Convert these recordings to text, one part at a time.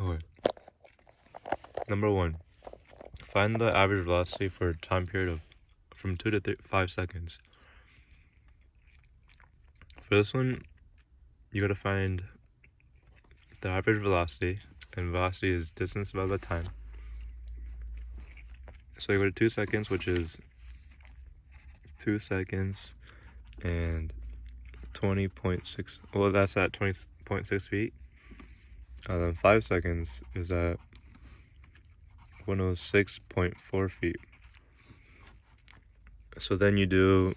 Okay. Number 1. Find the average velocity for a time period of from 2 to 5 seconds. For this one, you gotta find the average velocity, and velocity is distance divided by time. So you go to 2 seconds, which is 2 seconds and 20.6. Well, that's at 20.6 feet. And then 5 seconds is at 106.4 feet. So then you do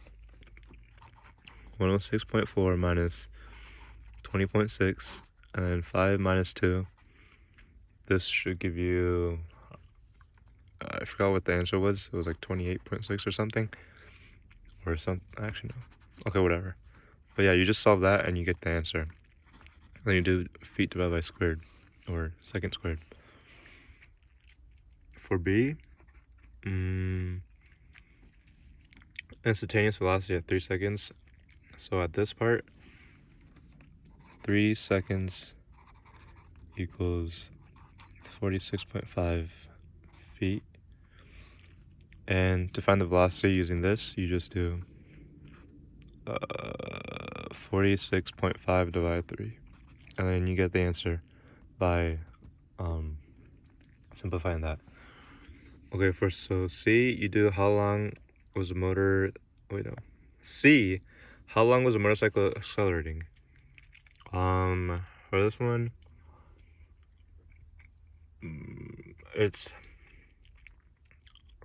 106.4 minus 20.6, and then 5 minus 2. This should give you, I forgot what the answer was. It was like 28.6 or something. Or something. Actually, no. Okay, whatever. But yeah, you just solve that and you get the answer. Then you do feet divided by squared, or second squared. For B, instantaneous velocity at 3 seconds. So at this part, 3 seconds equals 46.5 feet. And to find the velocity using this, you just do 46.5 divided 3. And then you get the answer by simplifying that. Okay, so C, you do how long was the motor... Wait, no. C, how long was the motorcycle accelerating? For this one, it's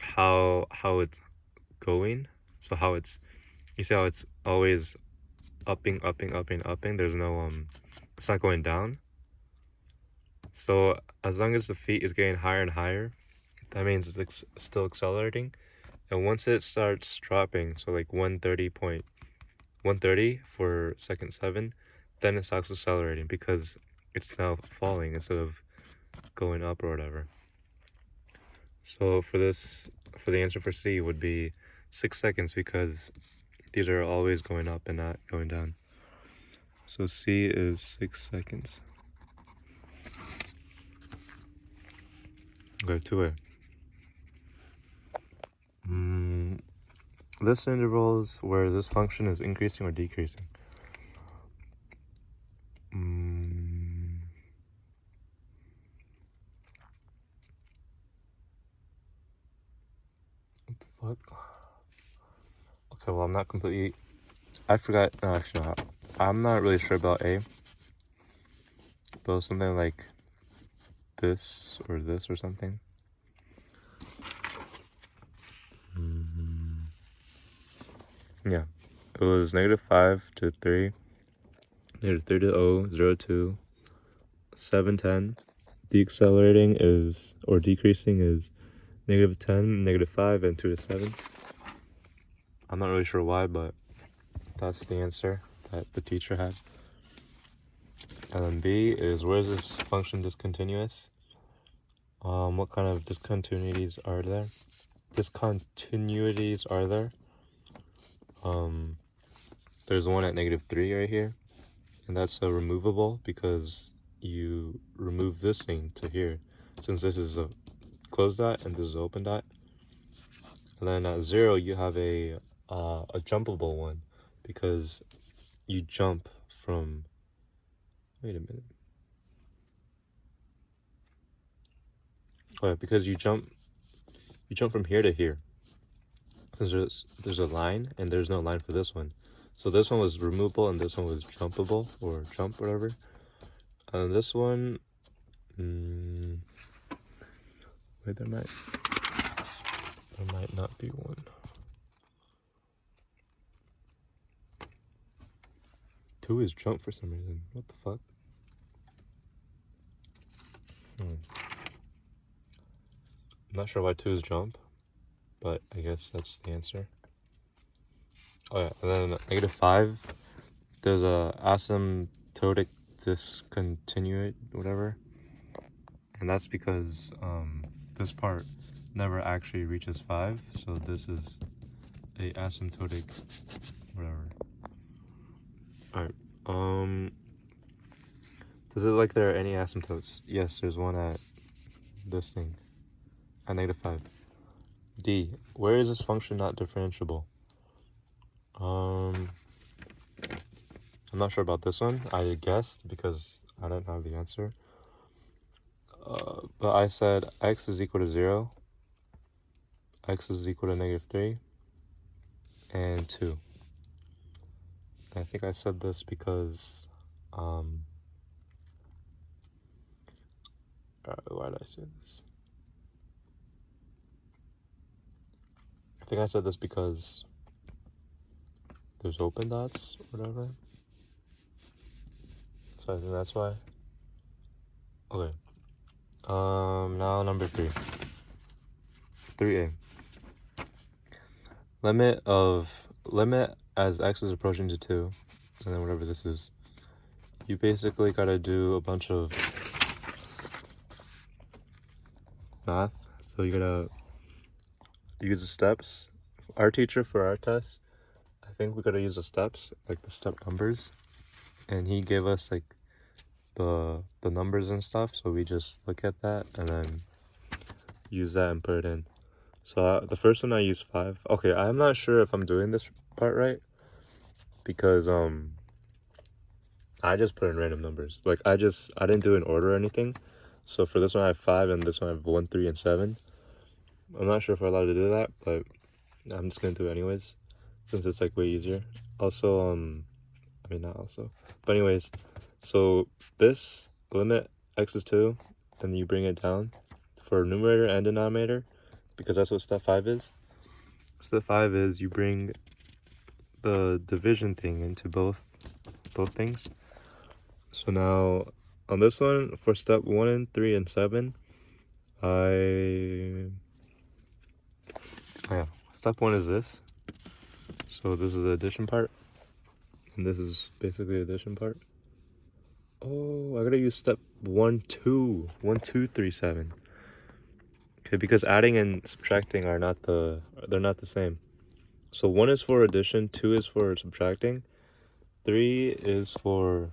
how it's going. So how it's, you see how it's always upping. There's no it's not going down. So as long as the feet is getting higher and higher, that means it's still accelerating. And once it starts dropping, so like 130 for second 7, then it stops accelerating because it's now falling instead of going up or whatever. So for the answer for C would be 6 seconds, because these are always going up and not going down. So C is 6 seconds. Okay, 2A. List intervals where this function is increasing or decreasing. What the fuck? Okay, well, I'm not completely... I forgot... No, actually, no, I'm not really sure about A. But it was something like this or something. Yeah. It was -5 to 3, -3 to 0, 0 to 7, 10. Deaccelerating is, or decreasing is, -10, -5, and 2 to 7. I'm not really sure why, but that's the answer that the teacher had. And then B is, where is this function discontinuous? What kind of discontinuities are there? There's one at -3 right here, and that's a removable because you remove this thing to here, since this is a closed dot and this is an open dot. And then at 0 you have a jumpable one, because you jump from... Wait a minute. Oh, yeah, because you jump from here to here. There's a line, and there's no line for this one. So this one was removable, and this one was jumpable, or jump, whatever. And this one, wait, there might not be one. 2 is jump for some reason. What the fuck? I'm not sure why 2 is jump, but I guess that's the answer. Oh yeah, and then -5, there's a asymptotic discontinuity, whatever. And that's because this part never actually reaches 5, so this is a asymptotic whatever. Alright, Does it like there are any asymptotes? Yes, there's one at this thing, at -5. D, where is this function not differentiable? I'm not sure about this one. I guessed because I didn't have the answer. But I said x is equal to 0, x is equal to -3, and 2. And I think I said this because, why did I say this? I think I said this because there's open dots or whatever. So I think that's why. Okay. Now number 3. 3a. Limit as x is approaching to 2, and then whatever this is. You basically gotta do a bunch of math. So you gotta use the steps. Our teacher for our test, I think we gotta use the steps, like the step numbers. And he gave us like the numbers and stuff, so we just look at that and then use that and put it in. So the first one I used 5. Okay, I'm not sure if I'm doing this part right because I just put in random numbers. Like I didn't do it in order or anything. So for this one I have 5 and this one I have 1, 3, and 7. I'm not sure if we're allowed to do that, but I'm just gonna do it anyways since it's like way easier. Also, I mean not also, but anyways, so this limit x is 2, then you bring it down for numerator and denominator because that's what step 5 is. Step 5 is you bring the division thing into both things. So now on this one, for step 1 and 3 and 7, step 1 is this. So this is the addition part, and this is basically the addition part. Oh, I gotta use step 1, 2, 1, 2, 3, 7. Okay, because adding and subtracting they're not the same. So 1 is for addition, 2 is for subtracting, 3 is for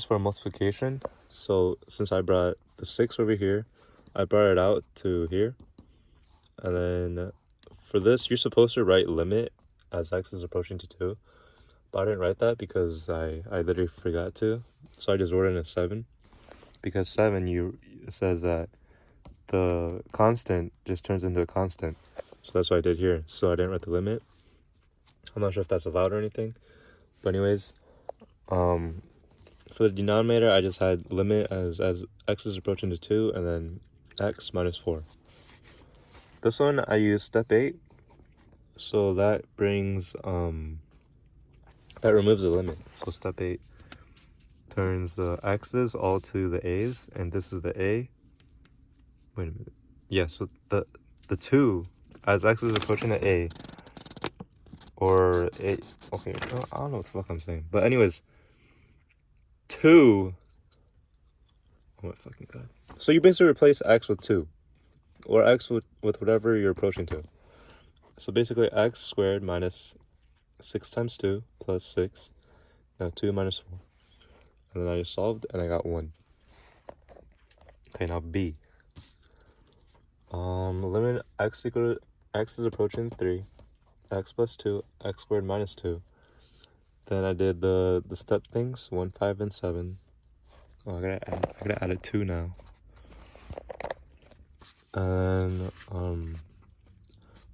multiplication. So since I brought the 6 over here, I brought it out to here. And then for this, you're supposed to write limit as x is approaching to 2. But I didn't write that because I literally forgot to. So I just wrote it in a 7. Because 7, it says that the constant just turns into a constant. So that's what I did here. So I didn't write the limit. I'm not sure if that's allowed or anything. But anyways, for the denominator, I just had limit as x is approaching to 2, and then x minus 4. This one, I used step 8. So that brings, that removes the limit. So step 8 turns the x's all to the a's, and this is the a. Wait a minute. Yeah, so the 2, as x is approaching the a, or a, okay, I don't know what the fuck I'm saying. But anyways, 2, oh my fucking god. So you basically replace x with 2, or x with whatever you're approaching to. So basically x squared minus 6 times 2 plus 6. Now 2 minus 4. And then I just solved and I got 1. Okay, now B. Limit x is approaching 3, x plus 2, x squared minus 2. Then I did the step things, 1, 5, and 7. Oh, I gotta add a 2 now. And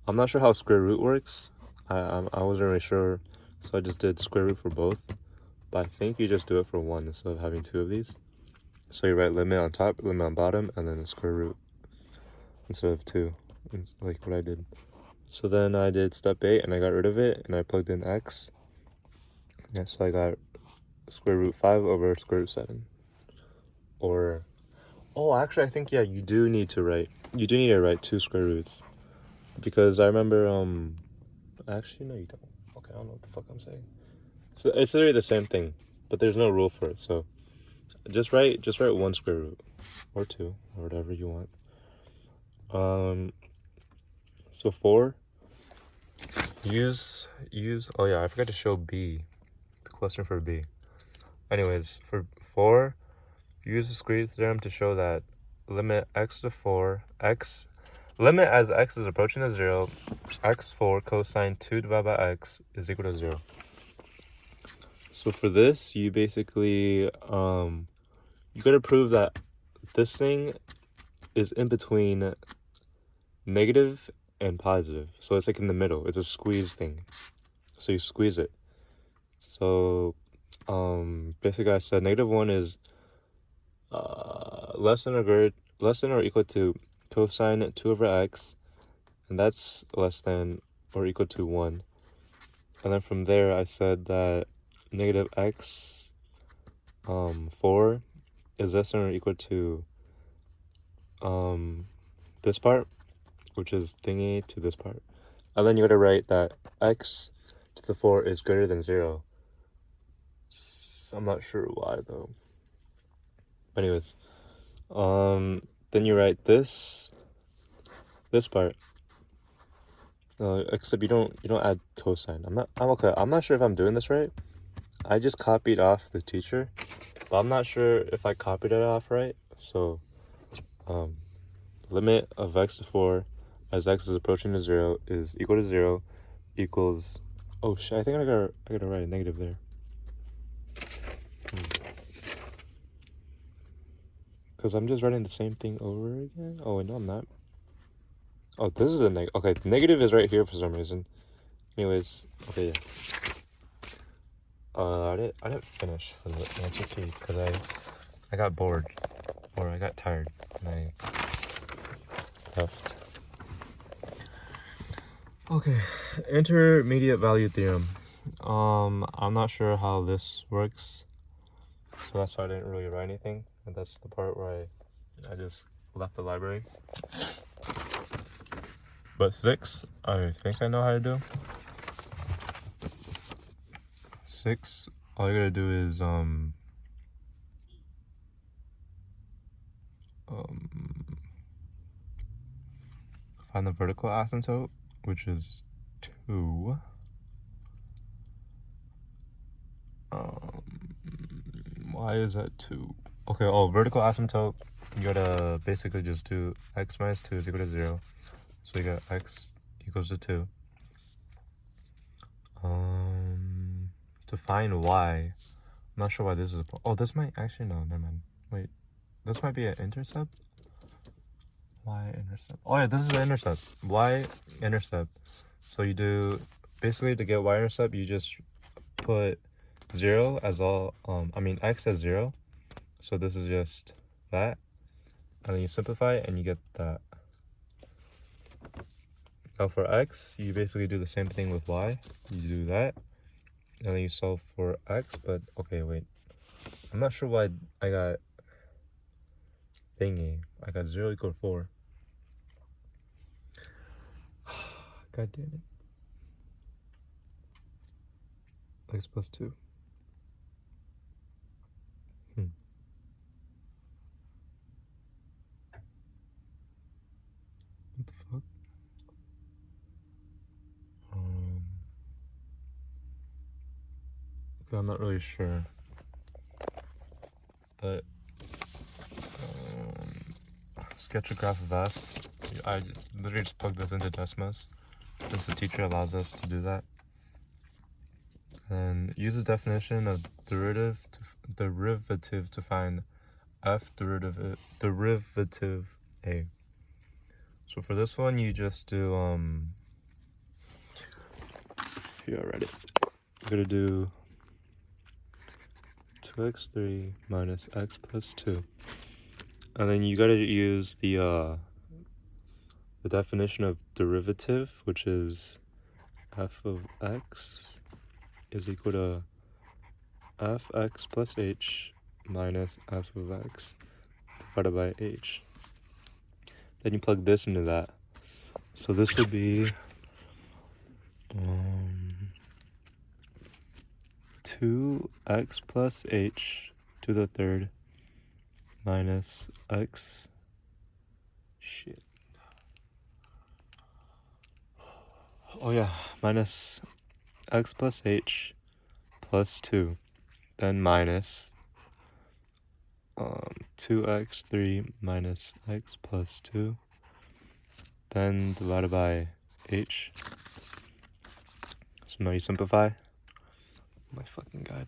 I'm not sure how square root works. I wasn't really sure, so I just did square root for both. But I think you just do it for 1 instead of having 2 of these. So you write limit on top, limit on bottom, and then the square root instead of 2, like what I did. So then I did step 8 and I got rid of it and I plugged in x. Yeah, so I got square root 5 over square root 7. Or, oh, actually I think, yeah, you do need to write 2 square roots. Because I remember, actually, no, you don't. Okay, I don't know what the fuck I'm saying. So it's literally the same thing, but there's no rule for it. So just write 1 square root, or 2, or whatever you want. So 4, oh yeah, I forgot to show B, the question for B. Anyways, for 4, use the squeeze theorem to show that limit x to 4, limit as x is approaching to 0, x4 cosine 2 divided by x is equal to 0. So for this, you basically, you gotta prove that this thing is in between negative and positive. So it's like in the middle. It's a squeeze thing. So you squeeze it. So basically I said -1 is less than or equal to cosine 2 over x, and that's less than or equal to 1. And then from there I said that negative x 4 is less than or equal to this part, which is thingy, to this part. And then you gotta write that x to the 4 is greater than 0. I'm not sure why though. But anyways, then you write this part. Except you don't add cosine. I'm not sure if I'm doing this right. I just copied off the teacher, but I'm not sure if I copied it off right. So limit of x to 4 as x is approaching to 0 is equal to 0 equals, oh shit, I think I gotta write a negative there. Because I'm just writing the same thing over again. Oh wait, no I'm not. Oh, this is a negative. Okay, the negative is right here for some reason. Anyways, okay, yeah. I didn't finish for the answer key because I got bored, or I got tired, and I left. Okay, intermediate value theorem. I'm not sure how this works, so that's why I didn't really write anything. And that's the part where I just left the library. But 6, I think I know how to do. 6, all you gotta do is find the vertical asymptote, which is 2. Why is that 2? Okay, vertical asymptote, you gotta basically just do x minus 2 is equal to 0. So you got x equals to 2. To find y, I'm not sure why this is this might actually, no, never mind. Wait, this might be an intercept? Y-intercept. Oh yeah, this is the intercept. Y-intercept. So you do, basically to get y-intercept, you just put 0 as all, x as 0. So this is just that. And then you simplify it and you get that. Now for x, you basically do the same thing with y. You do that. And then you solve for x, but okay, wait. I'm not sure why I got thingy. I got 0 equal 4. God damn it. X plus 2. What the fuck? Okay, I'm not really sure. But sketch a graph of f. I literally just plugged this into Desmos since the teacher allows us to do that. And use the definition of derivative to find f derivative a. So for this one, you just do here I read it. You're gonna do 2x3 minus x plus 2, and then you gotta use the definition of derivative, which is f of x is equal to fx plus h minus f of x divided by h. Then you plug this into that. So this would be 2x plus h to the third minus x. Shit. Oh yeah, minus x plus h plus 2, then minus 2x 3 minus x plus 2, then divided by h. So now you simplify. My fucking god.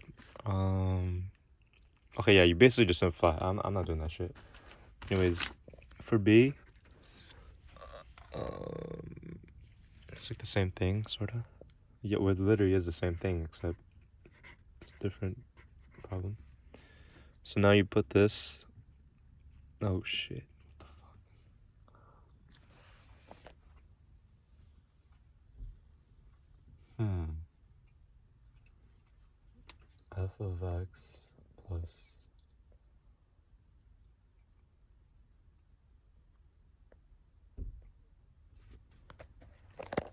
Okay, yeah, you basically just simplify. I'm not doing that shit. Anyways, for b, it's like the same thing, sorta. Yeah, well, it literally is the same thing, except it's a different problem. So now you put this. Oh shit. F of x plus.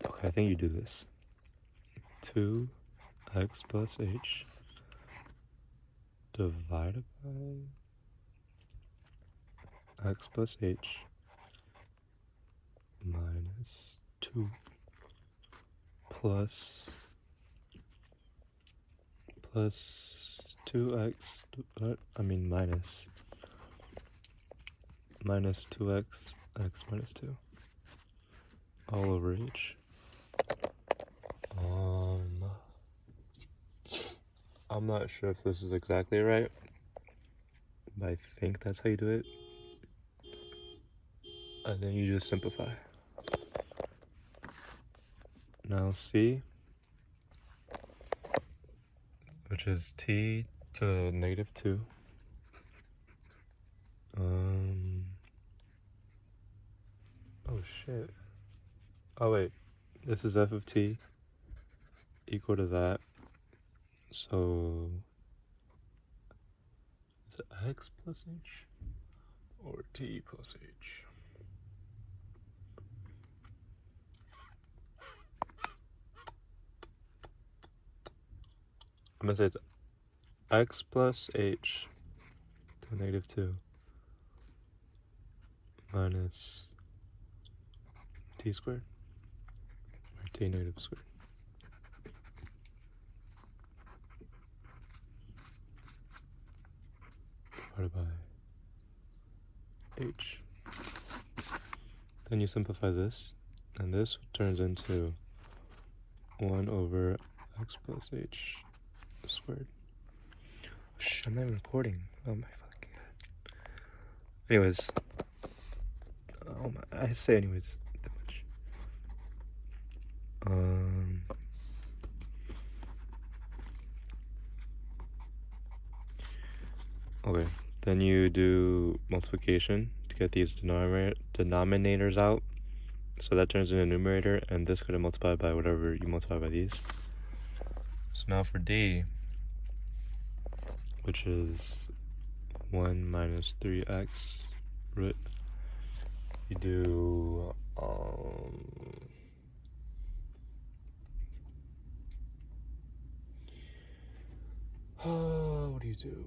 Okay, I think you do this. 2x plus h divided by x plus h minus 2 plus 2x, minus 2x, x minus 2, all over h. I'm not sure if this is exactly right, but I think that's how you do it. And then you just simplify. Now c, which is t to negative 2. Oh shit. Oh wait, this is f of t equal to that. So is it x plus h or t plus h? I'm gonna say it's x plus h to negative 2 minus t squared, or t negative squared, divided by h. Then you simplify this, and this turns into 1 over x plus h squared. Shh, I'm not even recording. Oh my fucking god. Anyways. Oh my, I say anyways that much. Okay, then you do multiplication to get these denominators out. So that turns into a numerator, and this could have multiplied by whatever you multiply by these. So now for d, which is 1 minus 3x root, you do what do you do?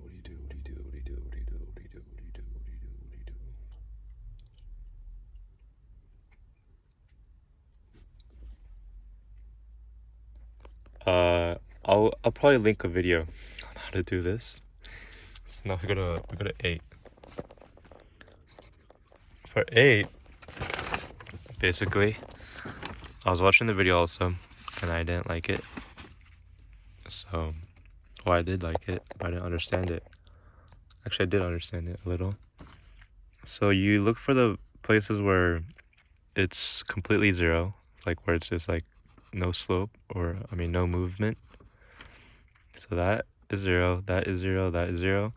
I'll probably link a video on how to do this. So now we go to 8. For 8, basically, I was watching the video also, and I didn't like it. So, well, I did like it, but I didn't understand it. Actually, I did understand it a little. So you look for the places where it's completely 0, like where it's just like no slope, or no movement. So that is 0, that is 0, that is 0.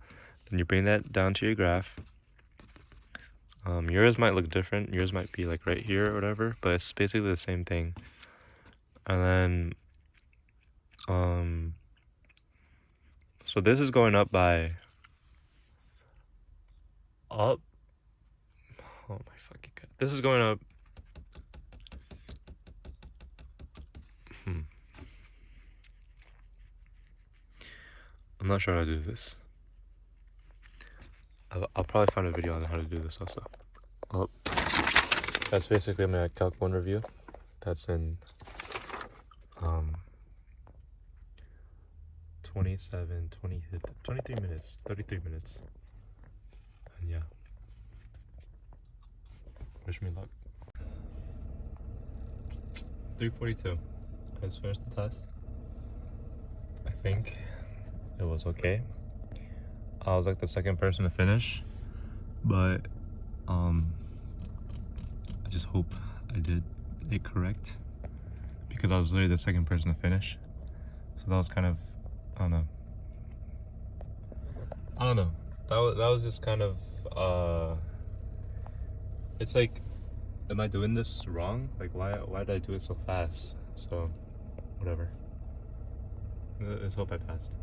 Then you bring that down to your graph. Yours might look different. Yours might be like right here or whatever, but it's basically the same thing. And then, so this is going up by up. Oh my fucking god! This is going up. I'm not sure how to do this. I'll probably find a video on how to do this also. Well, that's basically my Calc 1 review. That's in 23 minutes, 33 minutes. Wish me luck. 3:42. I just finished the test. I think it was okay. I was like the second person to finish, but I just hope I did it correct because I was literally the second person to finish. So that was kind of, I don't know. That was just kind of it's like, am I doing this wrong? Like why did I do it so fast? So whatever. Let's hope I passed.